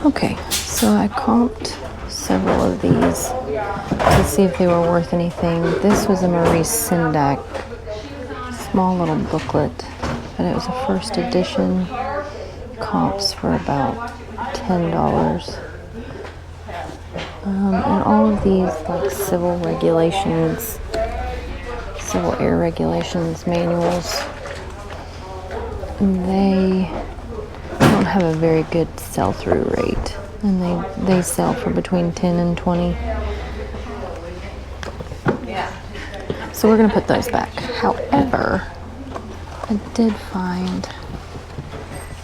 Okay, so I comped several of these to see if they were worth anything. This was a Marie Sendak small little booklet, but it was a first edition. Comps for about $10. And all of these like civil regulations, civil air regulations manuals, and they don't have a very good sell-through rate, and they sell for between 10 and 20. So we're gonna put those back. However, I did find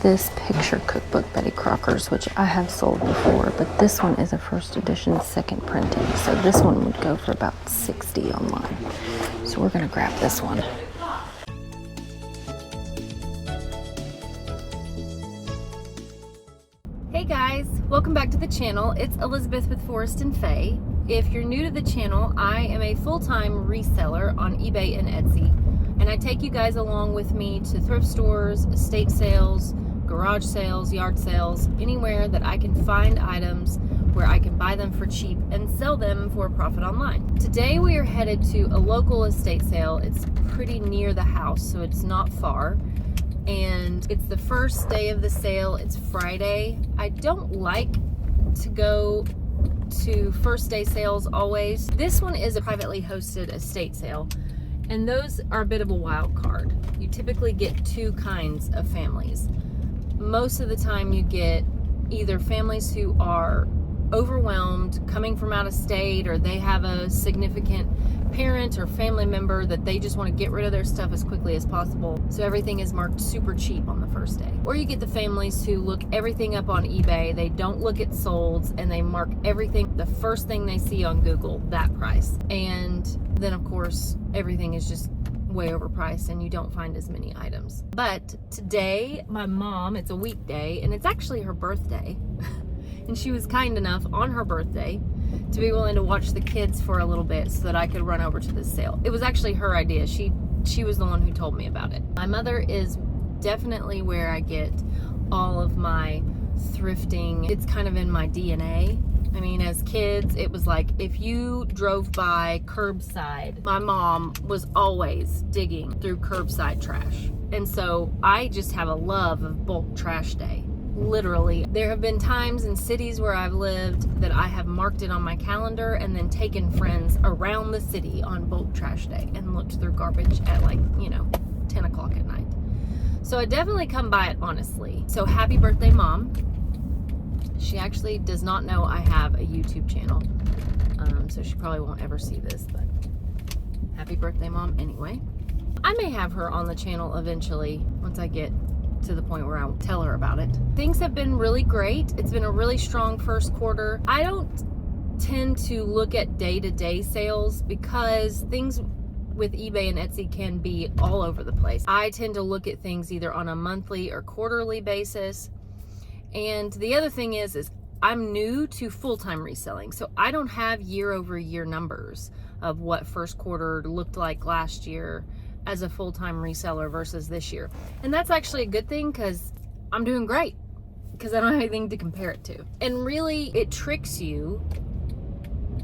this picture cookbook, Betty Crocker's, which I have sold before, but this one is a first edition, second printing. So this one would go for about $60 online. So we're gonna grab this one. Hey guys, welcome back to the channel. It's Elizabeth with Forrest and Faye. If you're new to the channel, I am a full-time reseller on eBay and Etsy, and I take you guys along with me to thrift stores, estate sales, garage sales, yard sales, anywhere that I can find items where I can buy them for cheap and sell them for a profit online. Today we are headed to a local estate sale. It's pretty near the house, so it's not far. And it's the first day of the sale. It's Friday. I don't like to go to first day sales always. This one is a privately hosted estate sale, and those are a bit of a wild card. You typically get two kinds of families. Most of the time you get either families who are overwhelmed, coming from out of state, or they have a significant parent or family member that they just want to get rid of their stuff as quickly as possible. So everything is marked super cheap on the first day. Or you get the families who look everything up on eBay, they don't look at solds, and they mark everything, the first thing they see on Google, that price. And then of course, everything is just way overpriced and you don't find as many items. But today, my mom, it's a weekday, and it's actually her birthday. And she was kind enough on her birthday to be willing to watch the kids for a little bit so that I could run over to this sale. It was actually her idea. She was the one who told me about it. My mother is definitely where I get all of my thrifting. It's kind of in my DNA. I mean, as kids, it was like if you drove by curbside, my mom was always digging through curbside trash. And so I just have a love of bulk trash day. Literally, there have been times in cities where I've lived that I have marked it on my calendar and then taken friends around the city on bulk trash day and looked through garbage at 10 o'clock at night. So I definitely come by it honestly. So happy birthday, Mom. She actually does not know I have a YouTube channel, so she probably won't ever see this, but happy birthday, Mom, anyway. I may have her on the channel eventually once I get to the point where I tell her about it. Things have been really great. It's been a really strong first quarter. I don't tend to look at day-to-day sales because things with eBay and Etsy can be all over the place. I tend to look at things either on a monthly or quarterly basis. And the other thing is I'm new to full-time reselling, so I don't have year-over-year numbers of what first quarter looked like last year as a full-time reseller versus this year. And that's actually a good thing because I'm doing great because I don't have anything to compare it to. And really, it tricks you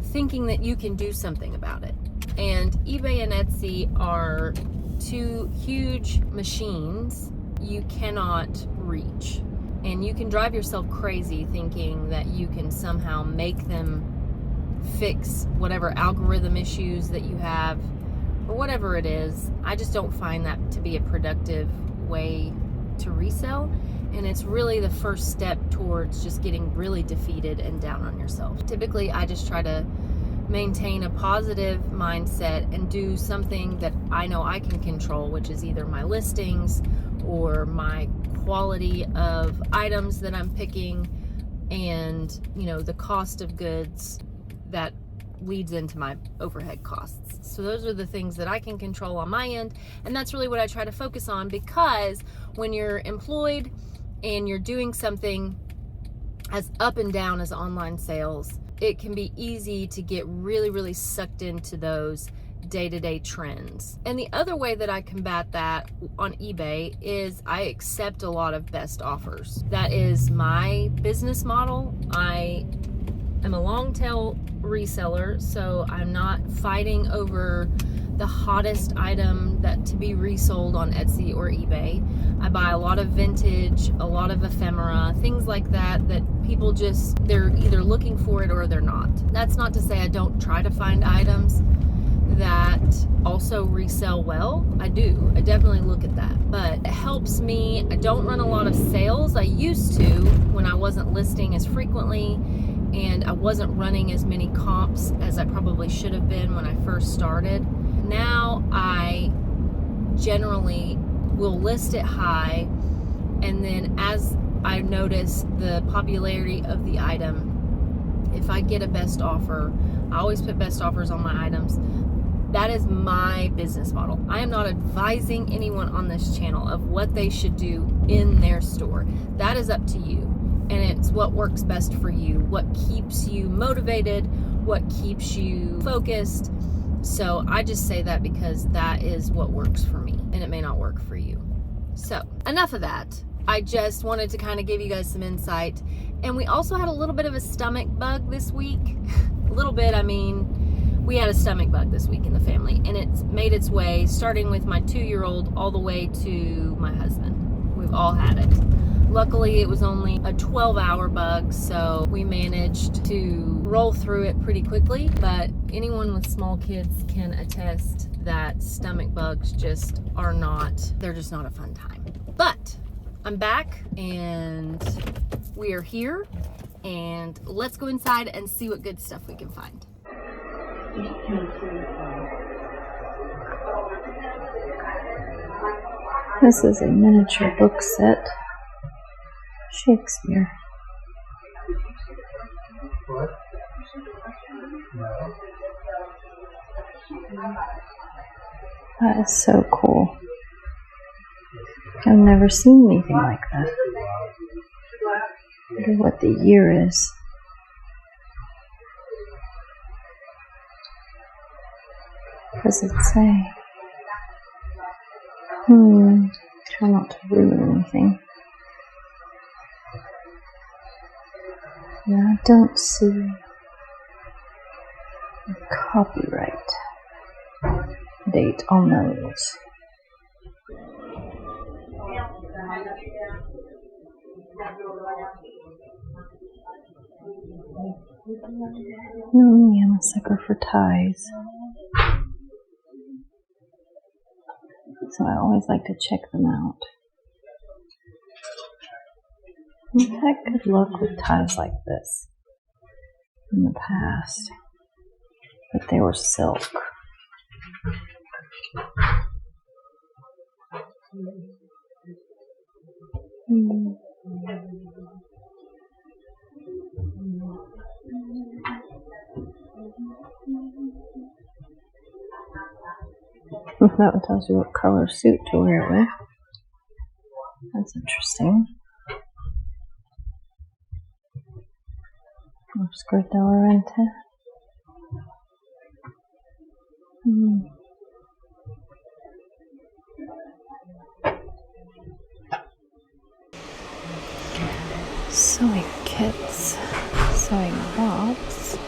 thinking that you can do something about it. And eBay and Etsy are two huge machines you cannot reach. And you can drive yourself crazy thinking that you can somehow make them fix whatever algorithm issues that you have or whatever it is. I just don't find that to be a productive way to resell. And it's really the first step towards just getting really defeated and down on yourself. Typically, I just try to maintain a positive mindset and do something that I know I can control, which is either my listings or my quality of items that I'm picking and, the cost of goods that leads into my overhead costs. So those are the things that I can control on my end, and that's really what I try to focus on, because when you're employed and you're doing something as up and down as online sales, it can be easy to get really, really sucked into those day-to-day trends. And the other way that I combat that on eBay is I accept a lot of best offers. That is my business model. I am a long tail reseller, so I'm not fighting over the hottest item that to be resold on Etsy or eBay. I buy a lot of vintage, a lot of ephemera, things like that people just, they're either looking for it or they're not. That's not to say I don't try to find items that also resell well. I do. I definitely look at that. But it helps me. I don't run a lot of sales. I used to when I wasn't listing as frequently and I wasn't running as many comps as I probably should have been when I first started. Now I generally will list it high, and then as I notice the popularity of the item, if I get a best offer, I always put best offers on my items. That is my business model. I am not advising anyone on this channel of what they should do in their store. That is up to you. And it's what works best for you, what keeps you motivated, what keeps you focused. So I just say that because that is what works for me, and it may not work for you. So enough of that. I just wanted to kind of give you guys some insight. And we also had a little bit of a stomach bug this week. A little bit, I mean, we had a stomach bug this week in the family, and it's made its way, starting with my 2-year-old all the way to my husband. We've all had it. Luckily, it was only a 12-hour bug, so we managed to roll through it pretty quickly. But anyone with small kids can attest that stomach bugs just are not, they're just not a fun time. But I'm back, and we are here, and let's go inside and see what good stuff we can find. This is a miniature book set. Shakespeare. That is so cool. I've never seen anything like that. I wonder what the year is. What does it say? Try not to ruin anything. Yeah, I don't see the copyright date on those. I'm a sucker for ties. So I always like to check them out. We've had good luck with ties like this in the past, but they were silk. That one tells you what color suit to wear it with. That's interesting. Scritella renta. Sewing kits, sewing blocks.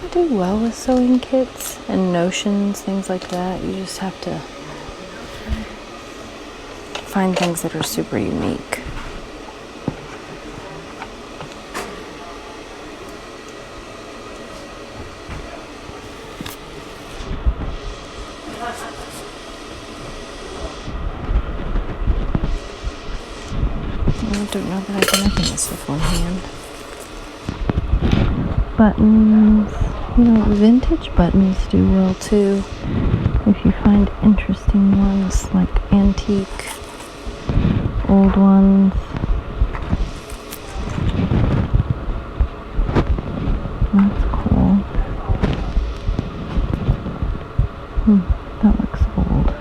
I do well with sewing kits and notions, things like that. You just have to find things that are super unique. I don't know that I can open this with one hand. Buttons, vintage buttons do well too. If you find interesting ones, like antique, old ones. That's cool. That looks old.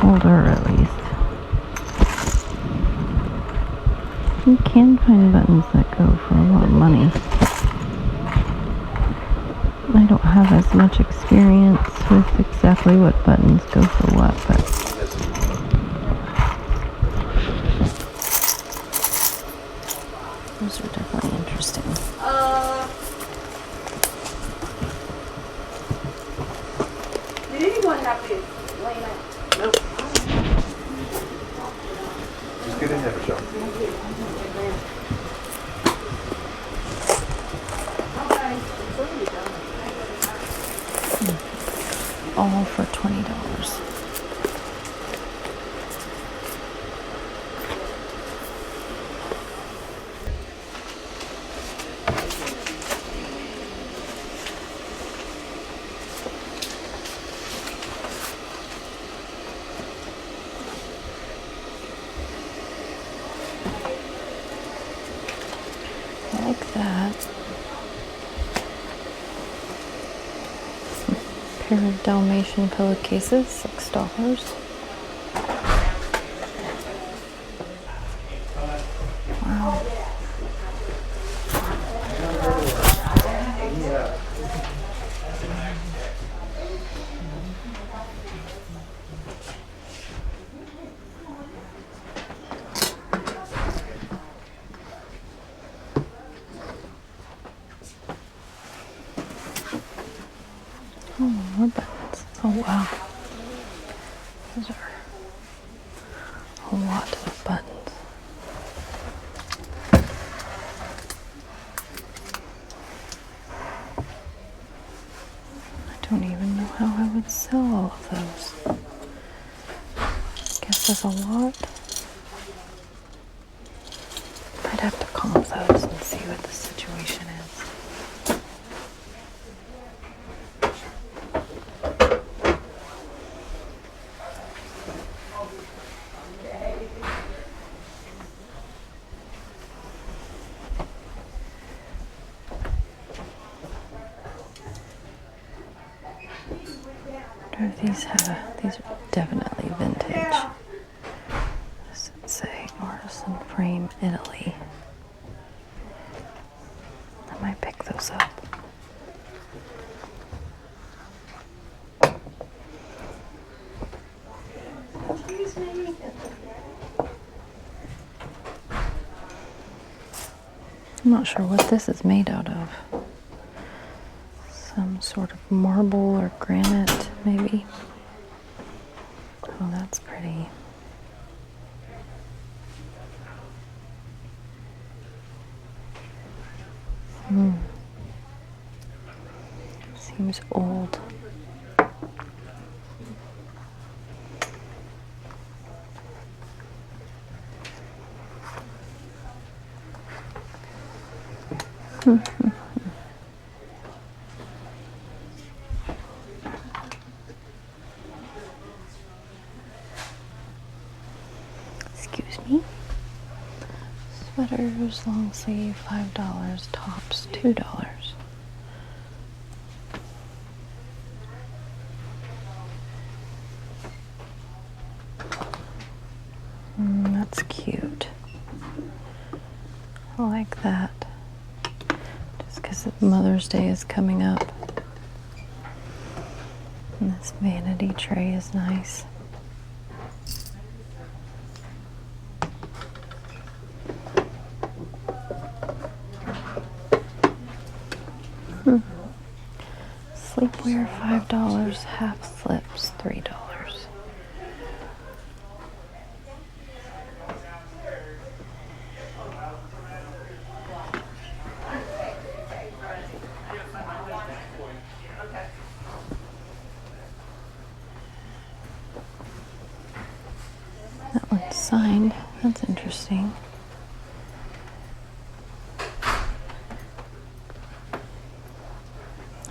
Older, at least. You can find buttons that go for a lot of money. I don't have as much experience with exactly what buttons go for what, but those are definitely interesting. Did anyone have to lay out? Nope. Just get in there, Michelle. All for $20. I like that. Pair of Dalmatian pillowcases, $6. Wow. Oh, more buttons. Oh, wow. Those are a lot of buttons. I don't even know how I would sell all of those. Guess that's a lot. I'd have to comp those and see what the situation is. These are definitely vintage. Does it say artisan frame Italy? I might pick those up. Excuse me. I'm not sure what this is made out of. Some sort of marble or granite, maybe. Oh, that's pretty. Seems old. Excuse me. Sweaters, long sleeve, $5. Tops, $2. That's cute. I like that. Just because Mother's Day is coming up. And this vanity tray is nice. Sleepwear, $5. Half slips, $3. That one's signed. That's interesting.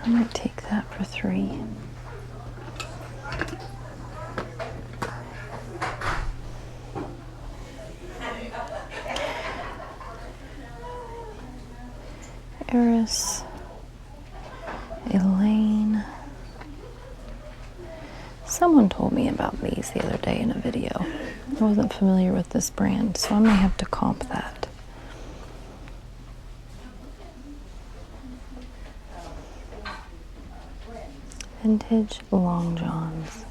I might take that for $3. Eris, Elaine. Someone told me about these the other day in a video. I wasn't familiar with this brand, so I may have to comp that. Vintage long johns.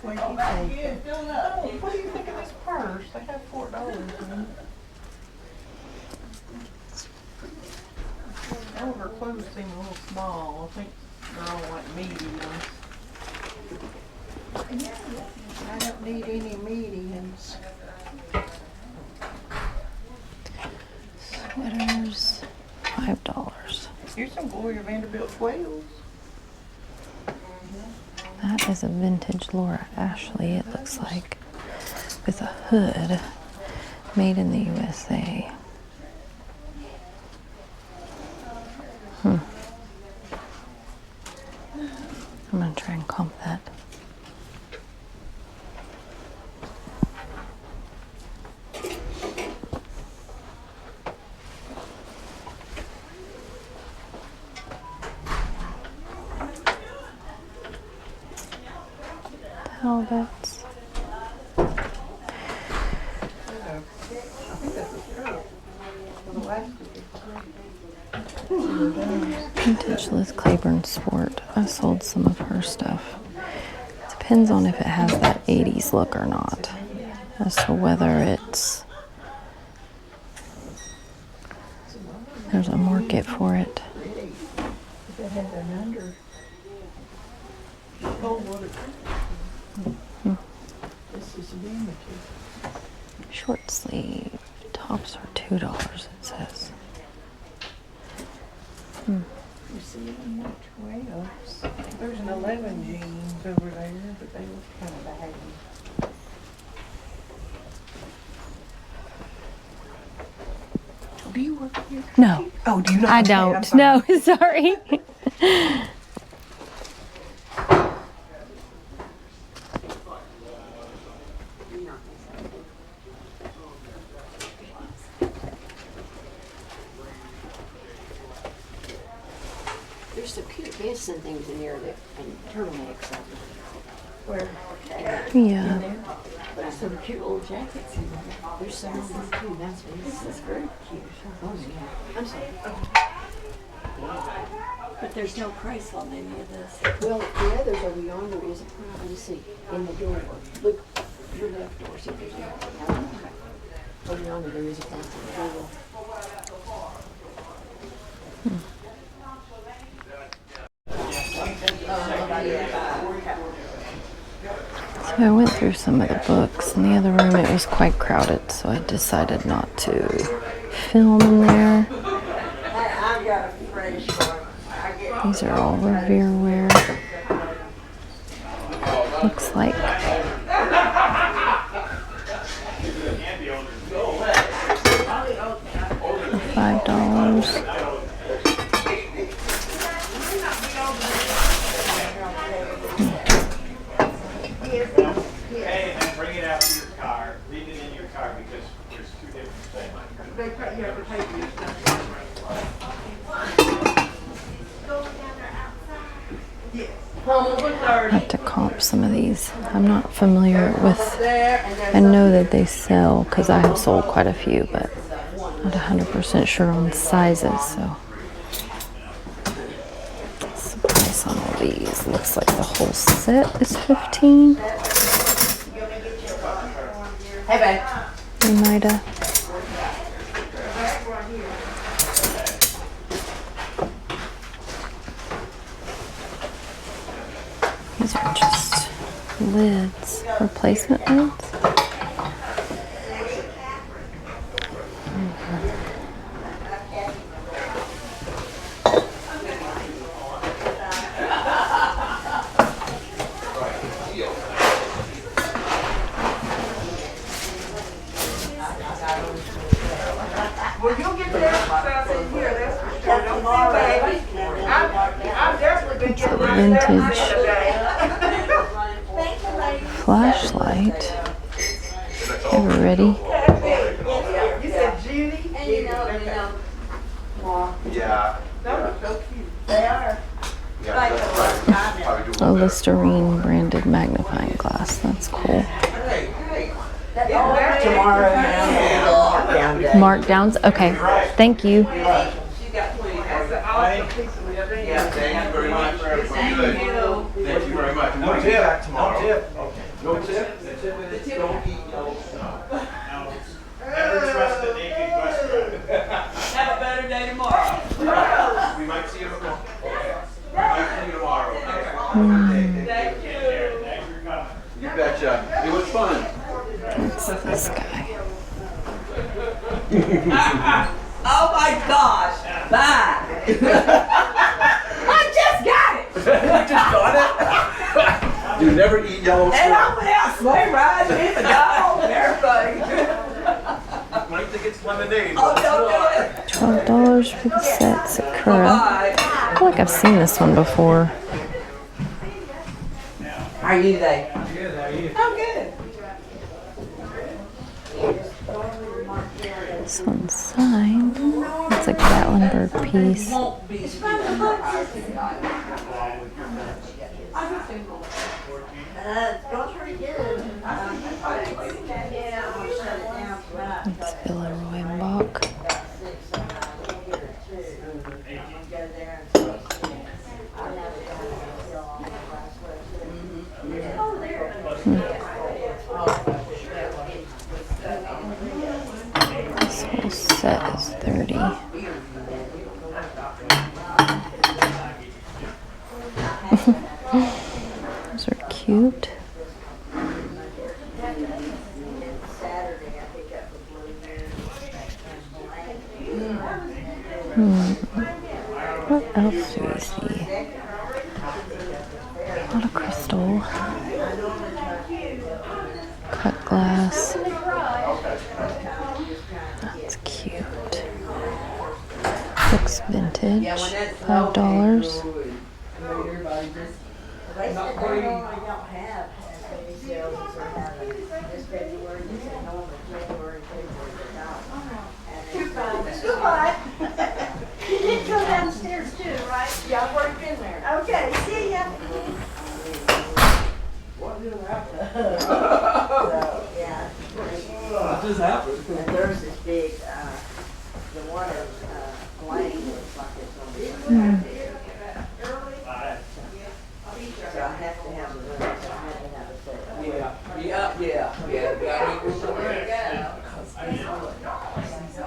What do you think? What do you think of this purse? They have $4 in it. All of her clothes seem a little small. I think they're all like mediums. I don't need any mediums. Sweaters, $5. Here's some Gloria Vanderbilt twelves. That is a vintage Laura Ashley, it looks like, with a hood, made in the USA. I'm gonna try and comp that. Velvets. Vintage Liz Claiborne Sport. I sold some of her stuff. Depends on if it has that 80s look or not, as to whether it's there's a market for it. Short sleeve tops are $2, it says. You see them more 12s. There's an 11 jeans over there, but they look kind of baggy. Do you work here? No, Oh, do you not? I Okay, I'm don't. sorry. No, sorry. There's some cute vests and things in there that, and turtlenecks. Where? Yeah. But some cute little jackets in there. There's some of them too. That's very cute. Oh, yeah. I'm sorry. But there's no price on any of this. Well, the others over yonder is a price. Let me see. In the door. Look, your left door. See if there's anything. Over yonder there is a price on the door. So I went through some of the books. In the other room it was quite crowded, so I decided not to film in there. These are all Revere wear. Looks like. $5. I have to comp some of these. I'm not familiar with, I know that they sell because I have sold quite a few, but not 100% sure on sizes, so. What's the price on all these? Looks like the whole set is $15. Hey, babe. Oneida. These are just lids, replacement lids. Well, you'll get the exercise in here, that's for sure. Don't feel bad. I've definitely been getting my Vintage today. flashlight. Ever ready? You said Judy? And you know, Yeah. A Listerine branded magnifying glass. That's cool. Tomorrow now, Markdowns? Okay. Thank you. Thank you very much. Good. Thank you very much. No tip. Back tomorrow. No tip. Okay. No tip. Don't eat yellow snow. Never trust a naked bus driver. Have a better day tomorrow. We might see you tomorrow. We might see you tomorrow. Thank you. Thanks for coming. You betcha. It was fun. What's this guy? Oh my gosh. Bye. I just got it. You just got it? You never eat yellow And snow. I went out sleigh riding with the dog and everything. Might think it's lemonade. Oh, don't do it. $12 for the set, Sakura. Bye. I feel like I've seen this one before. How are you today? Good, how are you? I'm good. This one's signed. It's a Gatlinburg piece. It's Villeroy and Bach. This whole set is 30. Those are cute. What else do we see? A lot of crystal. Cut glass. That's cute. Looks vintage. $5. You did go downstairs too, right? Yeah, I've already been there. Okay, see ya. What just happened? There's this big, the one at Blaine looks like it's gonna be. So I have to have the room, so I have to have a set.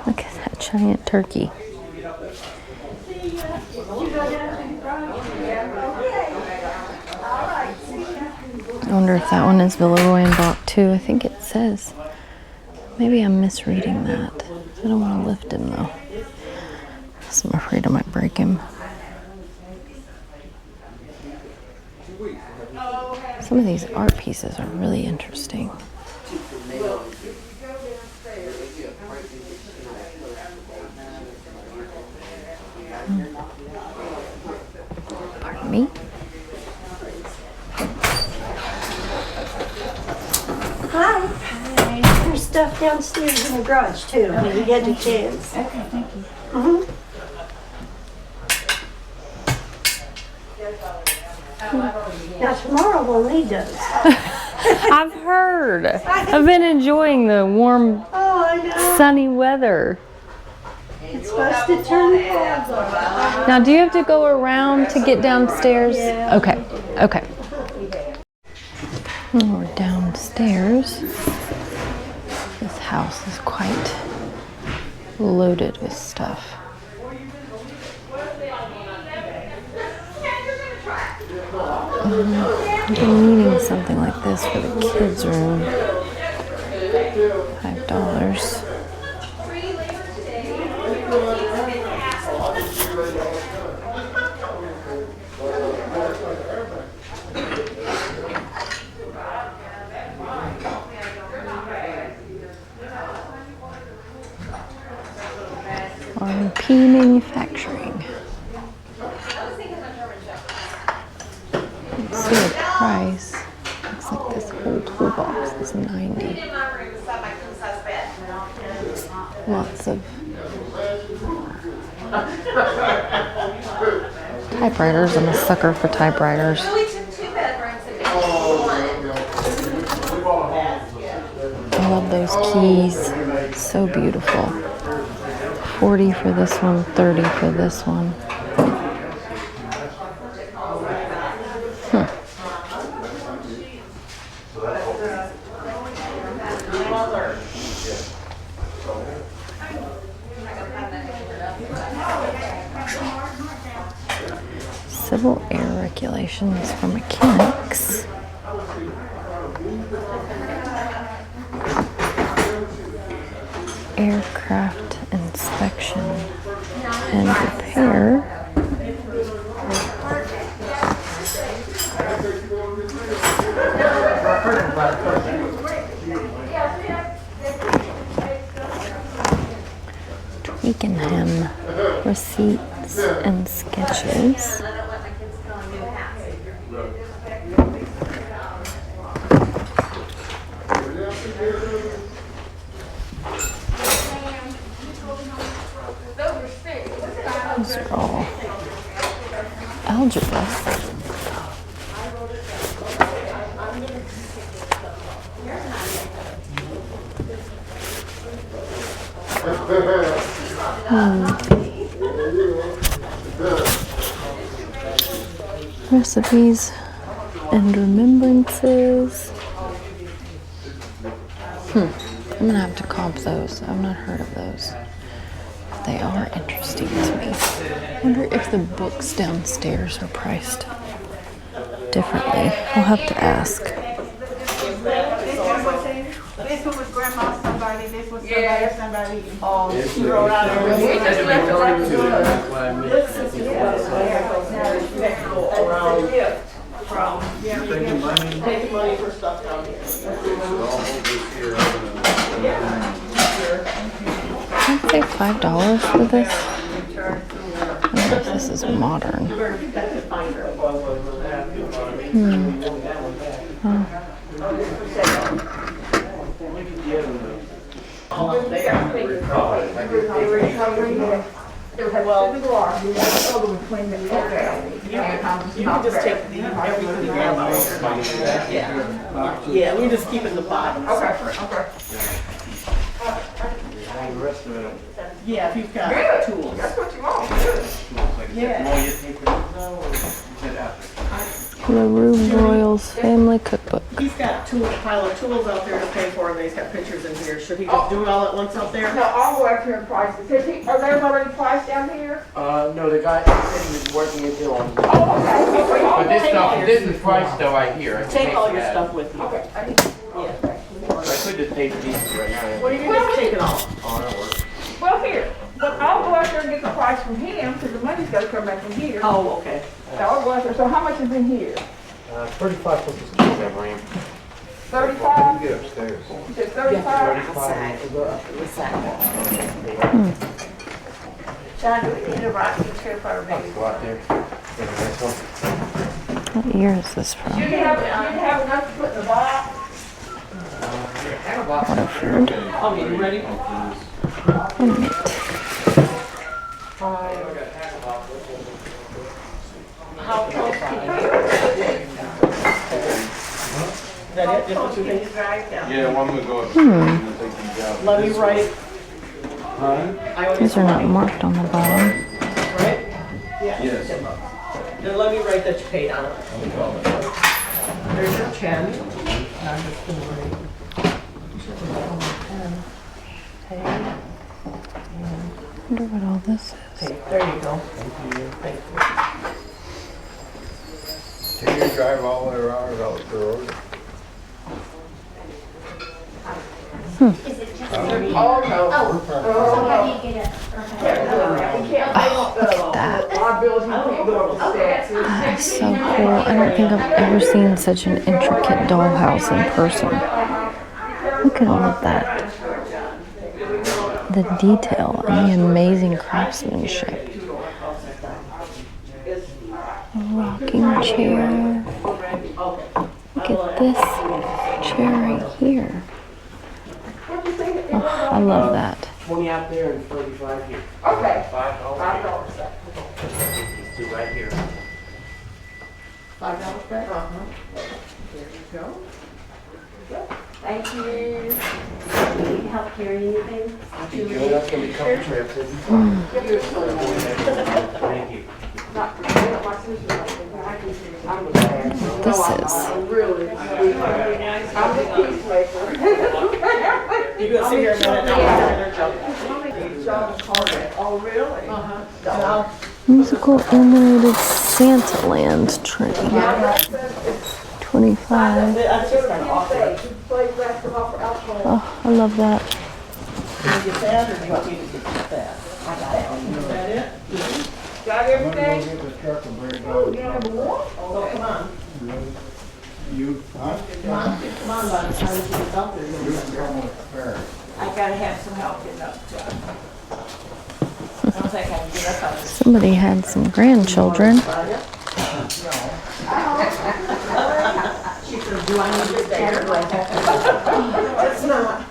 Look at that giant turkey. I wonder if that one is Villeroy and Bach too. I think it says. Maybe I'm misreading that. I don't want to lift him though. So I'm afraid I might break him. Some of these art pieces are really interesting. Pardon me? Hi. There's stuff downstairs in the garage too, when you get a chance. Okay, thank you. Now tomorrow we'll need those. I've heard. I've been enjoying the warm, Oh, I know. sunny weather. It's supposed to turn cold. Now, do you have to go around to get downstairs? Yeah. Okay, okay. And we're downstairs. This house is quite loaded with stuff. I've been needing something like this for the kids' room. $5. RP Manufacturing. Let's see the price. Looks like this whole toolbox is $90. Lots of Typewriters. I'm a sucker for typewriters. We took 2 bedrooms and made one. I love those keys. So beautiful. 40 for this one, 30 for this one. Civil air regulations for mechanics. Aircraft inspection and repair. Twickenham receipts and sketches. Those are all algebra. Recipes and remembrances. I'm gonna have to comp those. I've not heard of those. They are interesting to me. I wonder if the books downstairs are priced differently. I'll have to ask. This one was grandma somebody, this was somebody. Oh, she wrote out a We just left it right Taking money for stuff down here. I'd say $5 for this. I wonder if this is modern. Well, you can just take everything out. Yeah, we just keep it in the bottom. Okay. Yeah, if you've got tools. That's what you want. Yeah. LaRue Royals Family Cookbook. He's got a pile of tools out there to pay for, and he's got pictures in here. Should he just do it all at once out there? No, I'll go up here and price it. Are they already priced down here? No, the guy said he was working it on. Oh, okay. But this stuff, this is priced though right here. I can Take all your that. stuff with you. Okay, I need to. Yeah. I could just take these right now. Well, you can just take it all. Oh, that works. Well, here, but I'll go out there and get the price from him, because the money's gotta come back from here. Oh, okay. So I'll go out there, so how much is in here? 35 plus the keys, I believe. 35? Get upstairs. You said 35? John, do we need a rocking chair for our baby? Go out there. Get a nice one. What year is this from? You didn't have enough to put in the box? Waterford. Okay, you ready? Mint. How close can you get? Is that it? Just what you think? Yeah, well, I'm gonna go upstairs and take these out. Let me write. These are not marked on the bottom. Right? Yes. Then let me write that you paid on it. There's your 10. I'm just gonna write. I wonder what all this is. Okay, there you go. Thank you. Can you drive all the way around out the road? Oh, no. So how do you get it? Look at that. Our bills, you can't go over the steps. That is so cool. I don't think I've ever seen such an intricate dollhouse in person. Look at all of that. The detail and the amazing craftsmanship. A rocking chair. Look at this chair right here. Oh, I love that. 20 out there and 35 here. Okay. $5. $5 back. These two right here. $5 back? There you go. Thank you. Need help carry anything? That's gonna be a couple trips, isn't it? Thank you. This is. Really, I'm the peacemaker. You gonna sit here a minute now? Oh, really? Musical animated Santa Land train. 25. That's just kind of awkward. Oh, I love that. Can you get that, or do you want me to get that? I got it. Is that it? Got I'm gonna everything? go get the truck and bring it Oh, down. you have more? Oh, come on. You, huh? Come on, come on, by the time you get out there, You you'll can come with the fair. I gotta have some help getting up. I don't think I can get up out of this. Somebody had some grandchildren. She said, do I need to stay here? It's not.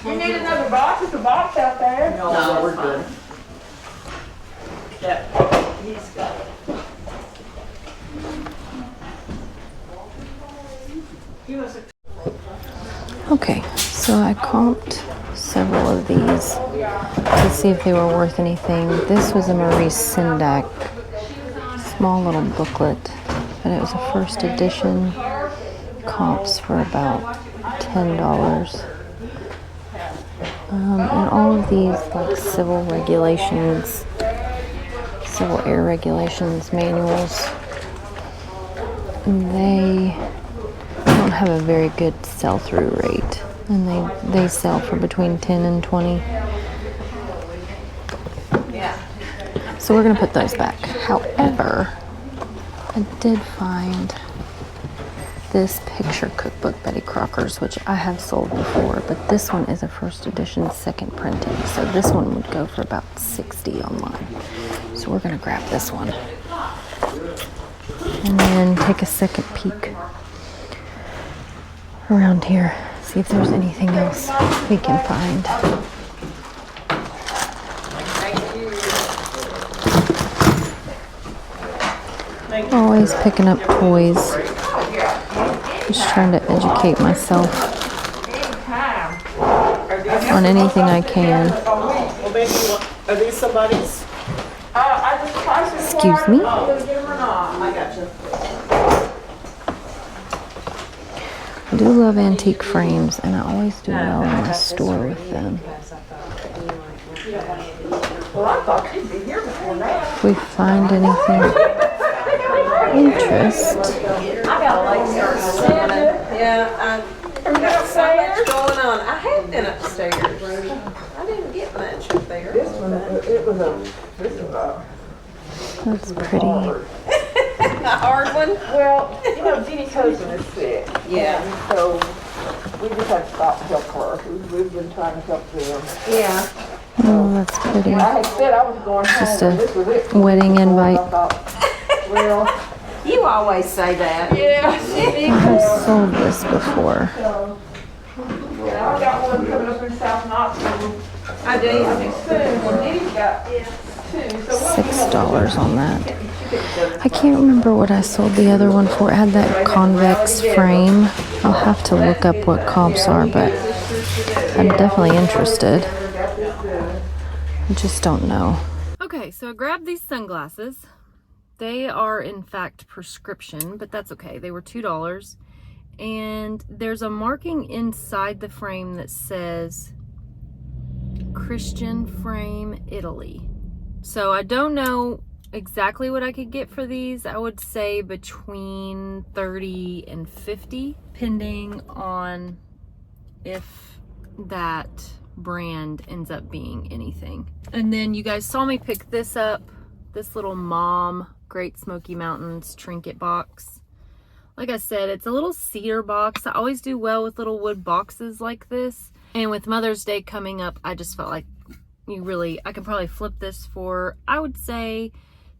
You need another box? There's a box out there. No, we're good. Yeah, he's got it. Give us a Okay, so I comped several of these to see if they were worth anything. This was a Marie Sindak small little booklet, but it was a first edition. Comps for about $10. And all of these like civil regulations, civil air regulations manuals, and they don't have a very good sell-through rate, and they sell for between 10 and 20. So we're gonna put those back. However, I did find this picture cookbook, Betty Crocker's, which I have sold before, but this one is a first edition second printing, so this one would go for about $60 online. So we're gonna grab this one and then take a second peek around here, see if there's anything else we can find. Always picking up toys. Just trying to educate myself on anything I can. Well, maybe you want, are these somebody's? I just priced it. Excuse me? Whether to get them or not. I got you. I do love antique frames, and I always do well in the store with them. Well, I thought you'd be here before now. If we find anything interest, I got a late start this morning. Yeah, I got so much going on. I have been upstairs. I didn't get much up there. This was a that's pretty. A hard one? well, you know, Jeannie's husband is sick. Yeah. And so we just had to stop and help her. We've been trying to help them. Yeah. Oh, that's pretty. I had said I was going home. Just and this was it. a wedding invite. I thought, well, You always say that. yeah. I have sold this before. Yeah, I got one coming up in South Knoxville. I do. I think soon. Well, Jeannie's got two. So $6 on that. I can't remember what I sold the other one for. It had that convex frame. I'll have to look up what comps are, but I'm definitely interested. I just don't know. Okay, so I grabbed these sunglasses. They are in fact prescription, but that's okay. They were $2. And there's a marking inside the frame that says Christian Frame Italy. So I don't know exactly what I could get for these. I would say between 30 and 50, depending on if that brand ends up being anything. And then you guys saw me pick this up, this little Mom Great Smoky Mountains trinket box. Like I said, it's a little cedar box. I always do well with little wood boxes like this. And with Mother's Day coming up, I just felt like I could probably flip this for, I would say,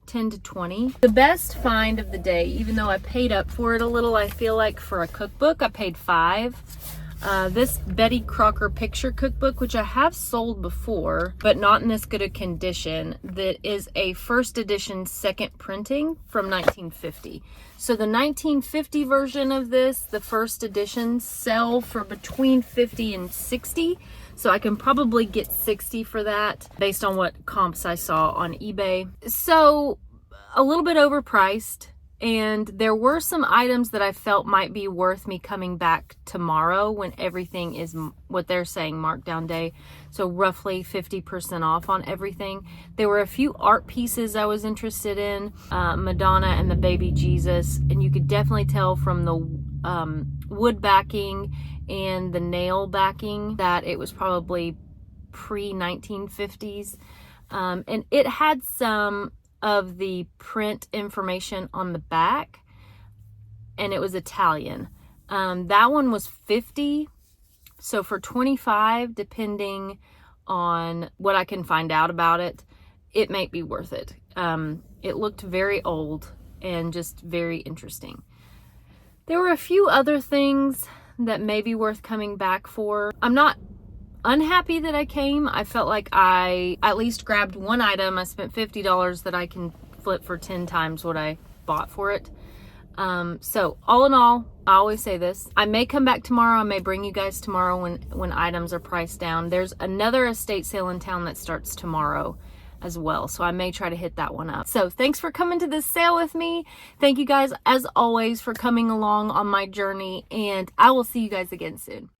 10 to 20. The best find of the day, even though I paid up for it a little, I feel like for a cookbook, I paid $5. This Betty Crocker picture cookbook, which I have sold before, but not in this good a condition, that is a first edition second printing from 1950. So the 1950 version of this, the first editions, sell for between 50 and 60. So I can probably get 60 for that based on what comps I saw on eBay. So a little bit overpriced. And there were some items that I felt might be worth me coming back tomorrow when everything is what they're saying markdown day. So roughly 50% off on everything. There were a few art pieces I was interested in, Madonna and the baby Jesus. And you could definitely tell from the wood backing and the nail backing that it was probably pre-1950s. And it had some of the print information on the back, and it was Italian. That one was 50, so for 25, depending on what I can find out about it, it might be worth it. It looked very old and just very interesting. There were a few other things that may be worth coming back for. I'm not unhappy that I came. I felt like I at least grabbed one item. I spent $50 that I can flip for 10 times what I bought for it. So all in all, I always say this, I may come back tomorrow. I may bring you guys tomorrow when items are priced down. There's another estate sale in town that starts tomorrow as well. So I may try to hit that one up. So thanks for coming to this sale with me. Thank you guys, as always, for coming along on my journey, and I will see you guys again soon.